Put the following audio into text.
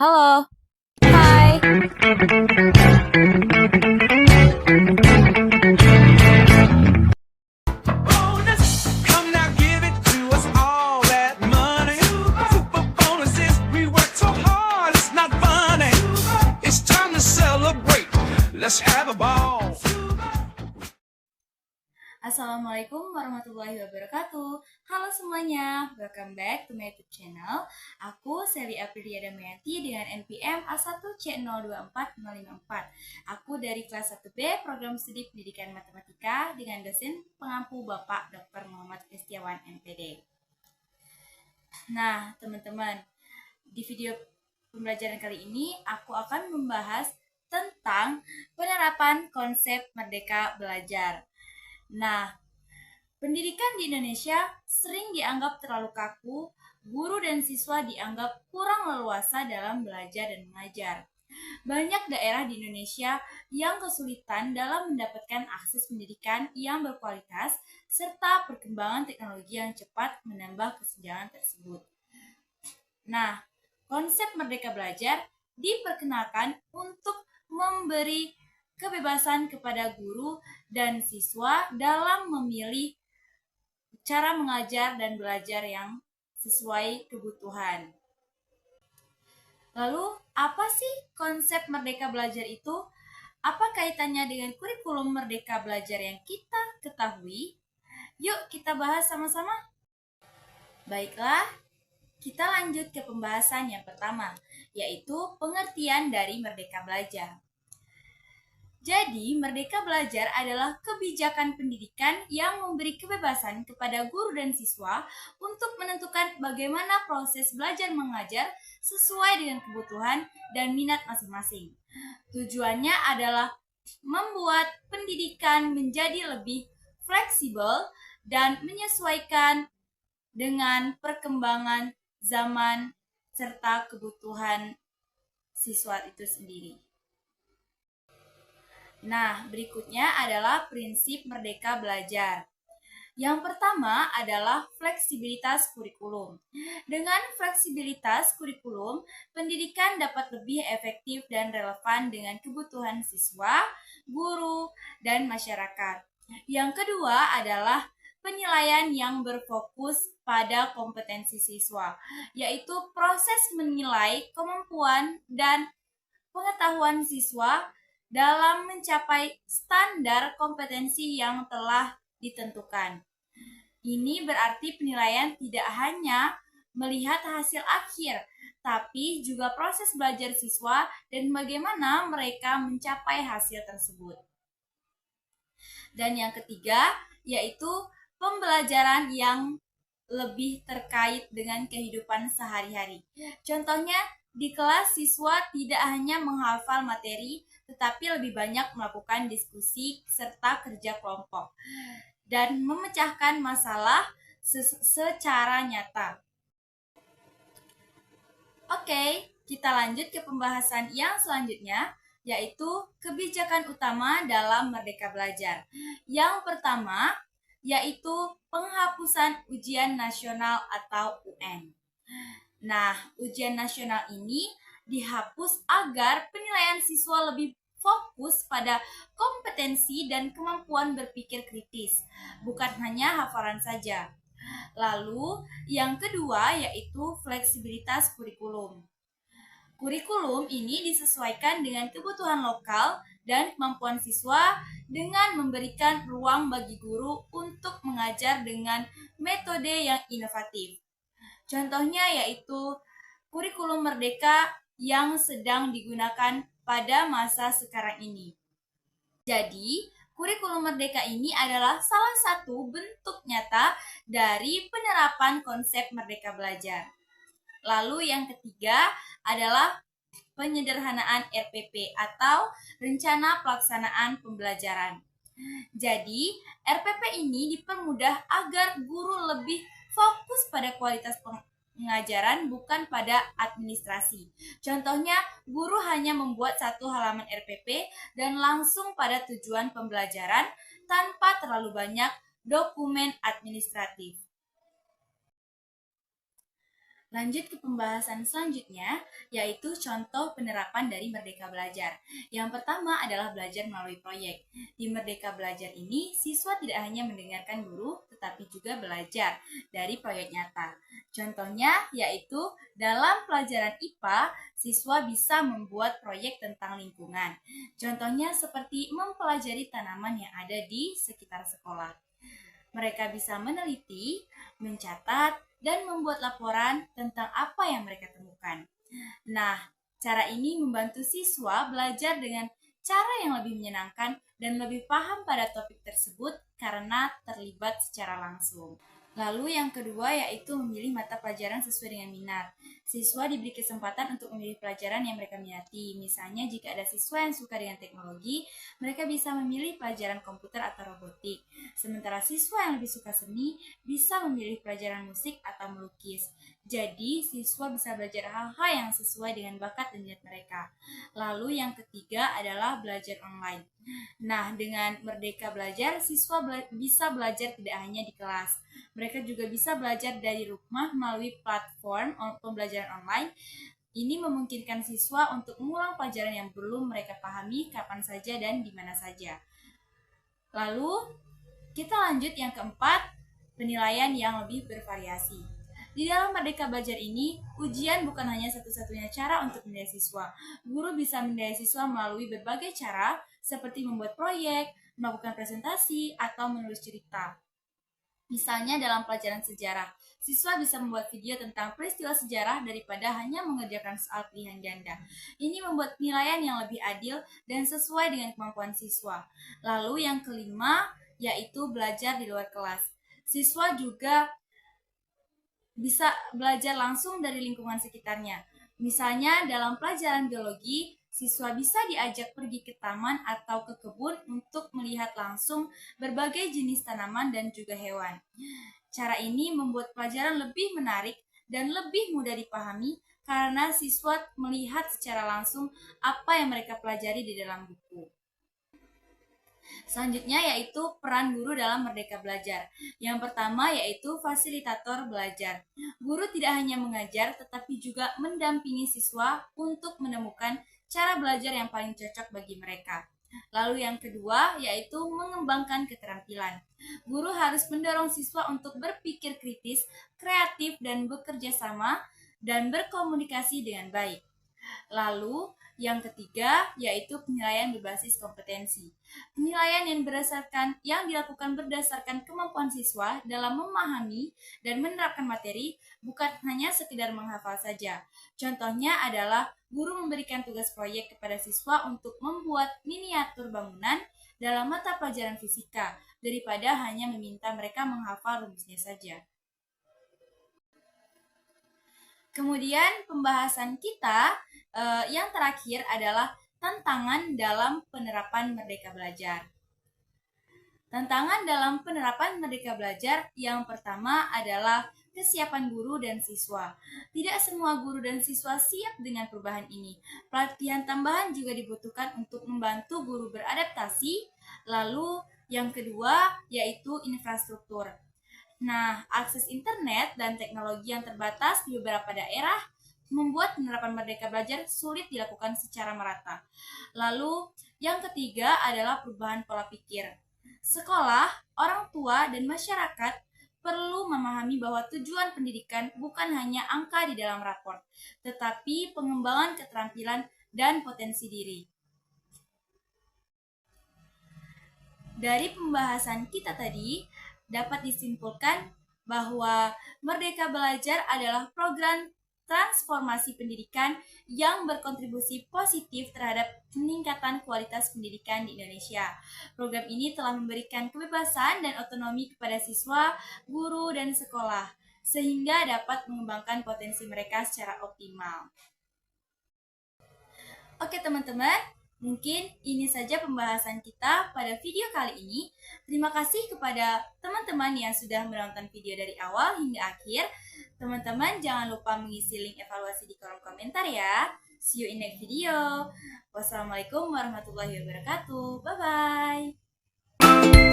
Halo, hai. Bonus, come now give it to us all that money. Super bonuses, we work so hard, it's not funny. It's time to celebrate, let's have a ball. Assalamualaikum warahmatullahi wabarakatuh. Halo semuanya, welcome back to my YouTube channel. Aku Sally Aprilia Damayanti dengan NPM A1C024054. Aku dari kelas 1B Program Studi Pendidikan Matematika dengan dosen pengampu Bapak Dr. Muhammad Kristiawan MPD. Nah, teman-teman, di video pembelajaran kali ini aku akan membahas tentang penerapan konsep Merdeka Belajar. Nah, pendidikan di Indonesia sering dianggap terlalu kaku, guru dan siswa dianggap kurang leluasa dalam belajar dan mengajar. Banyak daerah di Indonesia yang kesulitan dalam mendapatkan akses pendidikan yang berkualitas serta perkembangan teknologi yang cepat menambah kesenjangan tersebut. Nah, konsep Merdeka Belajar diperkenalkan untuk memberi kebebasan kepada guru dan siswa dalam memilih cara mengajar dan belajar yang sesuai kebutuhan. Lalu, apa sih konsep Merdeka Belajar itu? Apa kaitannya dengan kurikulum Merdeka Belajar yang kita ketahui? Yuk kita bahas sama-sama. Baiklah, kita lanjut ke pembahasan yang pertama, yaitu pengertian dari Merdeka Belajar. Jadi, Merdeka Belajar adalah kebijakan pendidikan yang memberi kebebasan kepada guru dan siswa untuk menentukan bagaimana proses belajar mengajar sesuai dengan kebutuhan dan minat masing-masing. Tujuannya adalah membuat pendidikan menjadi lebih fleksibel dan menyesuaikan dengan perkembangan zaman serta kebutuhan siswa itu sendiri. Nah, berikutnya adalah prinsip Merdeka Belajar. Yang pertama adalah fleksibilitas kurikulum. Dengan fleksibilitas kurikulum, pendidikan dapat lebih efektif dan relevan dengan kebutuhan siswa, guru, dan masyarakat. Yang kedua adalah penilaian yang berfokus pada kompetensi siswa, yaitu proses menilai kemampuan dan pengetahuan siswa dalam mencapai standar kompetensi yang telah ditentukan. Ini berarti penilaian tidak hanya melihat hasil akhir, tapi juga proses belajar siswa dan bagaimana mereka mencapai hasil tersebut. Dan yang ketiga, yaitu pembelajaran yang lebih terkait dengan kehidupan sehari-hari. Contohnya, di kelas siswa tidak hanya menghafal materi, tetapi lebih banyak melakukan diskusi serta kerja kelompok dan memecahkan masalah secara nyata. Oke, kita lanjut ke pembahasan yang selanjutnya, yaitu kebijakan utama dalam Merdeka Belajar. Yang pertama, yaitu penghapusan ujian nasional atau UN. Nah, ujian nasional ini dihapus agar penilaian siswa lebih fokus pada kompetensi dan kemampuan berpikir kritis, bukan hanya hafalan saja. Lalu, yang kedua yaitu fleksibilitas kurikulum. Kurikulum ini disesuaikan dengan kebutuhan lokal dan kemampuan siswa dengan memberikan ruang bagi guru untuk mengajar dengan metode yang inovatif. Contohnya yaitu kurikulum Merdeka yang sedang digunakan pada masa sekarang ini. Jadi, kurikulum Merdeka ini adalah salah satu bentuk nyata dari penerapan konsep Merdeka Belajar. Lalu yang ketiga adalah penyederhanaan RPP atau Rencana Pelaksanaan Pembelajaran. Jadi, RPP ini dipermudah agar guru lebih fokus pada kualitas pengajaran bukan pada administrasi. Contohnya, guru hanya membuat satu halaman RPP dan langsung pada tujuan pembelajaran tanpa terlalu banyak dokumen administratif. Lanjut ke pembahasan selanjutnya, yaitu contoh penerapan dari Merdeka Belajar. Yang pertama adalah belajar melalui proyek. Di Merdeka Belajar ini, siswa tidak hanya mendengarkan guru, tetapi juga belajar dari proyek nyata. Contohnya yaitu dalam pelajaran IPA, siswa bisa membuat proyek tentang lingkungan. Contohnya seperti mempelajari tanaman yang ada di sekitar sekolah. Mereka bisa meneliti, mencatat, dan membuat laporan tentang apa yang mereka temukan. Nah, cara ini membantu siswa belajar dengan cara yang lebih menyenangkan dan lebih paham pada topik tersebut karena terlibat secara langsung. Lalu yang kedua yaitu memilih mata pelajaran sesuai dengan minat. Siswa diberi kesempatan untuk memilih pelajaran yang mereka minati. Misalnya jika ada siswa yang suka dengan teknologi, mereka bisa memilih pelajaran komputer atau robotik. Sementara siswa yang lebih suka seni bisa memilih pelajaran musik atau melukis. Jadi, siswa bisa belajar hal-hal yang sesuai dengan bakat dan minat mereka. Lalu yang ketiga adalah belajar online. Nah, dengan Merdeka Belajar, siswa bisa belajar tidak hanya di kelas. Mereka juga bisa belajar dari rumah melalui platform pembelajaran online. Ini memungkinkan siswa untuk mengulang pelajaran yang belum mereka pahami kapan saja dan di mana saja. Lalu, kita lanjut yang keempat, penilaian yang lebih bervariasi. Di dalam Merdeka Belajar ini, ujian bukan hanya satu-satunya cara untuk menilai siswa. Guru bisa menilai siswa melalui berbagai cara, seperti membuat proyek, melakukan presentasi, atau menulis cerita. Misalnya dalam pelajaran sejarah, siswa bisa membuat video tentang peristiwa sejarah daripada hanya mengerjakan soal pilihan ganda. Ini membuat penilaian yang lebih adil dan sesuai dengan kemampuan siswa. Lalu yang kelima, yaitu belajar di luar kelas. Siswa juga bisa belajar langsung dari lingkungan sekitarnya. Misalnya dalam pelajaran biologi, siswa bisa diajak pergi ke taman atau ke kebun untuk melihat langsung berbagai jenis tanaman dan juga hewan. Cara ini membuat pelajaran lebih menarik dan lebih mudah dipahami karena siswa melihat secara langsung apa yang mereka pelajari di dalam buku. Selanjutnya yaitu peran guru dalam Merdeka Belajar. Yang pertama yaitu fasilitator belajar. Guru tidak hanya mengajar tetapi juga mendampingi siswa untuk menemukan cara belajar yang paling cocok bagi mereka. Lalu yang kedua yaitu mengembangkan keterampilan. Guru harus mendorong siswa untuk berpikir kritis, kreatif, dan bekerja sama dan berkomunikasi dengan baik. Lalu yang ketiga yaitu penilaian berbasis kompetensi. Penilaian yang dilakukan berdasarkan kemampuan siswa dalam memahami dan menerapkan materi, bukan hanya sekedar menghafal saja. Contohnya adalah guru memberikan tugas proyek kepada siswa untuk membuat miniatur bangunan dalam mata pelajaran fisika daripada hanya meminta mereka menghafal rumusnya saja. Kemudian pembahasan kita yang terakhir adalah tantangan dalam penerapan Merdeka Belajar. Tantangan dalam penerapan Merdeka Belajar yang pertama adalah kesiapan guru dan siswa. Tidak semua guru dan siswa siap dengan perubahan ini. Pelatihan tambahan juga dibutuhkan untuk membantu guru beradaptasi. Lalu yang kedua yaitu infrastruktur. Nah, akses internet dan teknologi yang terbatas di beberapa daerah membuat penerapan Merdeka Belajar sulit dilakukan secara merata. Lalu, yang ketiga adalah perubahan pola pikir. Sekolah, orang tua, dan masyarakat perlu memahami bahwa tujuan pendidikan bukan hanya angka di dalam raport, tetapi pengembangan keterampilan dan potensi diri. Dari pembahasan kita tadi, dapat disimpulkan bahwa Merdeka Belajar adalah program transformasi pendidikan yang berkontribusi positif terhadap peningkatan kualitas pendidikan di Indonesia. Program ini telah memberikan kebebasan dan otonomi kepada siswa, guru, dan sekolah, sehingga dapat mengembangkan potensi mereka secara optimal. Oke teman-teman, mungkin ini saja pembahasan kita pada video kali ini. Terima kasih kepada teman-teman yang sudah menonton video dari awal hingga akhir. Teman-teman jangan lupa mengisi link evaluasi di kolom komentar ya. See you in next video. Wassalamualaikum warahmatullahi wabarakatuh. Bye-bye.